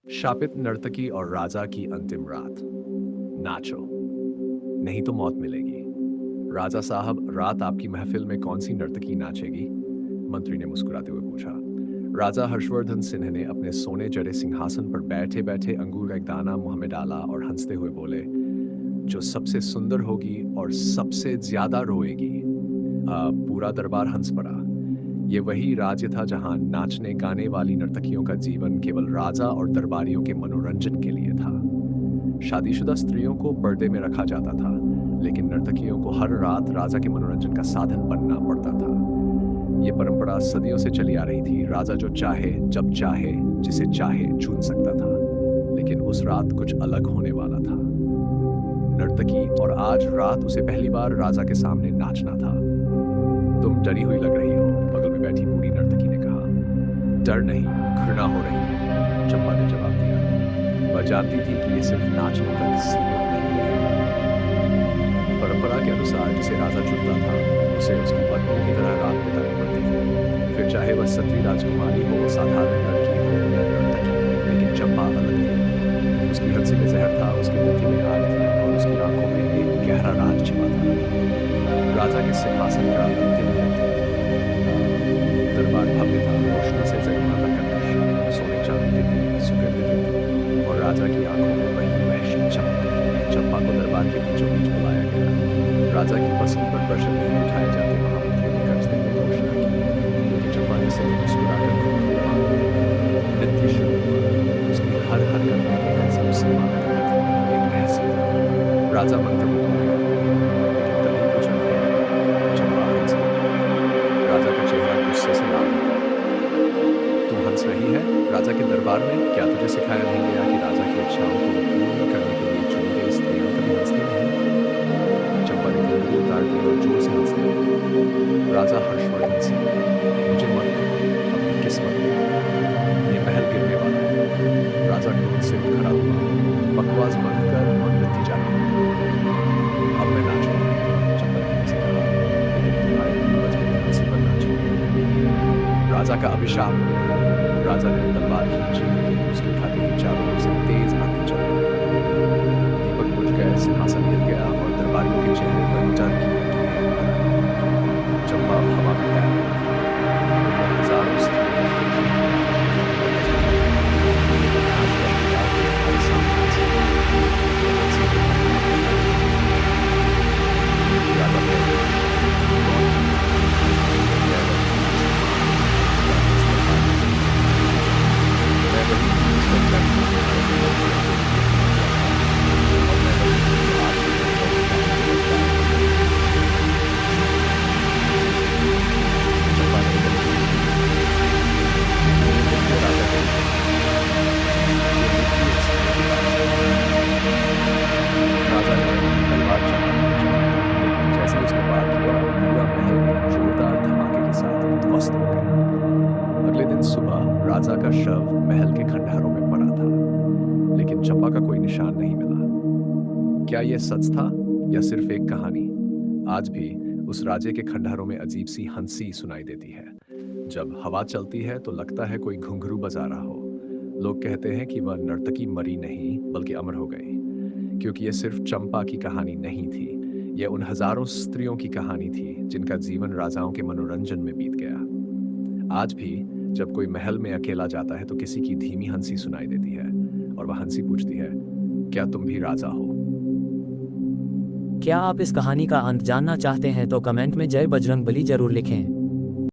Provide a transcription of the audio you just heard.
शापित नर्तकी और राजा की अंतिम रात। नाचो, नहीं तो मौत मिलेगी। राजा साहब, रात आपकी महफिल में कौन सी नर्तकी नाचेगी? मंत्री ने मुस्कुराते हुए पूछा। राजा हर्षवर्धन सिंह ने अपने सोने जड़े सिंहासन पर बैठे बैठे अंगूर का एक दाना मुंह में डाला और हंसते हुए बोले, जो सबसे सुंदर होगी और सबसे ज्यादा रोएगी। पूरा दरबार हंस पड़ा। ये वही राज्य था जहां नाचने गाने वाली नर्तकियों का जीवन केवल राजा और दरबारियों के मनोरंजन के लिए था। शादीशुदा स्त्रियों को पर्दे में रखा जाता था, लेकिन नर्तकियों को हर रात राजा के मनोरंजन का साधन बनना पड़ता था। ये परंपरा सदियों से चली आ रही थी। राजा जो चाहे, जब चाहे, जिसे चाहे चुन सकता था। लेकिन उस रात कुछ अलग होने वाला था। नर्तकी, और आज रात उसे पहली बार राजा के सामने नाचना था। तुम डरी हुई लग रही हो, बगल में बैठी बूढ़ी नर्तकी ने कहा। डर नहीं, घृणा हो रही है, चंपा ने जवाब दिया। वह जानती थी कि ये सिर्फ नाचने तक सीमित नहीं है। परंपरा के अनुसार जिसे राजा चुनता था, उसे उसकी पत्नी की तरह रात बितानी पड़ती थी। फिर चाहे वह सती राजकुमारी हो, साधारण लड़की हो या नर्तकी, लेकिन चंपा अलग थी। उसकी हंसी में जहर था, उसकी नेत्रों में आग थी और उसकी आंखों में एक गहरा राज छिपा था। राजा के सिंहासन का अंतिम दिन था। दरबार भव्य था, रोशनी से जगमगाता कलश, सोने चांदी के दीप सुगंधित थे और राजा की आंखों में वही वहशी चमक। चंपा को दरबार के बीचों बीच बुलाया गया। राजा की पसंद पर प्रश्न नहीं उठाए जाते, महामंत्री ने गरजते हुए घोषणा की, लेकिन चंपा ने सिर्फ मुस्कुराकर घूंघट बांध दिए। नृत्य शुरू हुआ। उसकी हर हरकत में एक अजीब सी मादकता थी, एक रहस्य था। राजा मंत्रमुग्ध हो गया, लेकिन तभी कुछ अलग हुआ। चंपा हंस पड़ी। राजा का चेहरा गुस्से से लाल हो गया। तू हंस रही है? राजा के दरबार में क्या तुझे सिखाया नहीं गया कि राजा की इच्छाओं को पूर्ण करने के लिए चुनी गई स्त्रियां कभी हंसती नहीं? चंपा ने घुंघरू उतार दी और जोर से हंसने लगी। राजा हर्षवर्धन सिंह, मुझे मत देखो, अपनी किस्मत देखो। ये महल गिरने वाला है। राजा क्रोध से उठ खड़ा हुआ। बकवास बंद कर और नृत्य जारी रख। अब मैं नाचूंगा, चंपा ने धीरे से कहा, लेकिन तुम्हारे पूर्वज मेरी हंसी पर नाचे। राजा का अभिशाप। राजा ने तलवार खींची, लेकिन उसके उठाते ही चारों ओर से तेज आंधी चलने लगी। दीपक बुझ गए, सिंहासन हिल गया और दरबारियों के चेहरे पर डर की लकीरें उभर आईं। चंपा हवा में तैर रही थी। दुनिया हजारों स्त्रियों की खुशी थी, लेकिन आज वह खुदा के हर सामने से ये हंसी तो राजा बोले, कौन है? मैं वही हूँ जिसके बाद मैं वही हूँ जिसका जन्म और मैं वही हूँ जो आज से चंपा ने राजा को राजा ने तलवार चलाई, लेकिन जैसे ही उसने वार किया, पूरा महल एक जोरदार धमाके के साथ ध्वस्त हो गया। अगले दिन सुबह राजा का शव महल के खंडहरों में पड़ा था, लेकिन चंपा का कोई निशान नहीं मिला। क्या यह सच था या सिर्फ एक कहानी? आज भी उस राजे के खंडहरों में अजीब सी हंसी सुनाई देती है। जब हवा चलती है तो लगता है कोई घुंघरू बजा रहा हो। लोग कहते हैं कि वह नर्तकी मरी नहीं, बल्कि अमर हो गई, क्योंकि यह सिर्फ चंपा की कहानी नहीं थी। यह उन हजारों स्त्रियों की कहानी थी जिनका जीवन राजाओं के मनोरंजन में बीत गया। आज भी जब कोई महल में अकेला जाता है तो किसी की धीमी हंसी सुनाई देती है, और वह हंसी पूछती है, क्या तुम भी राजा हो? क्या आप इस कहानी का अंत जानना चाहते हैं तो कमेंट में जय बजरंगबली जरूर लिखें।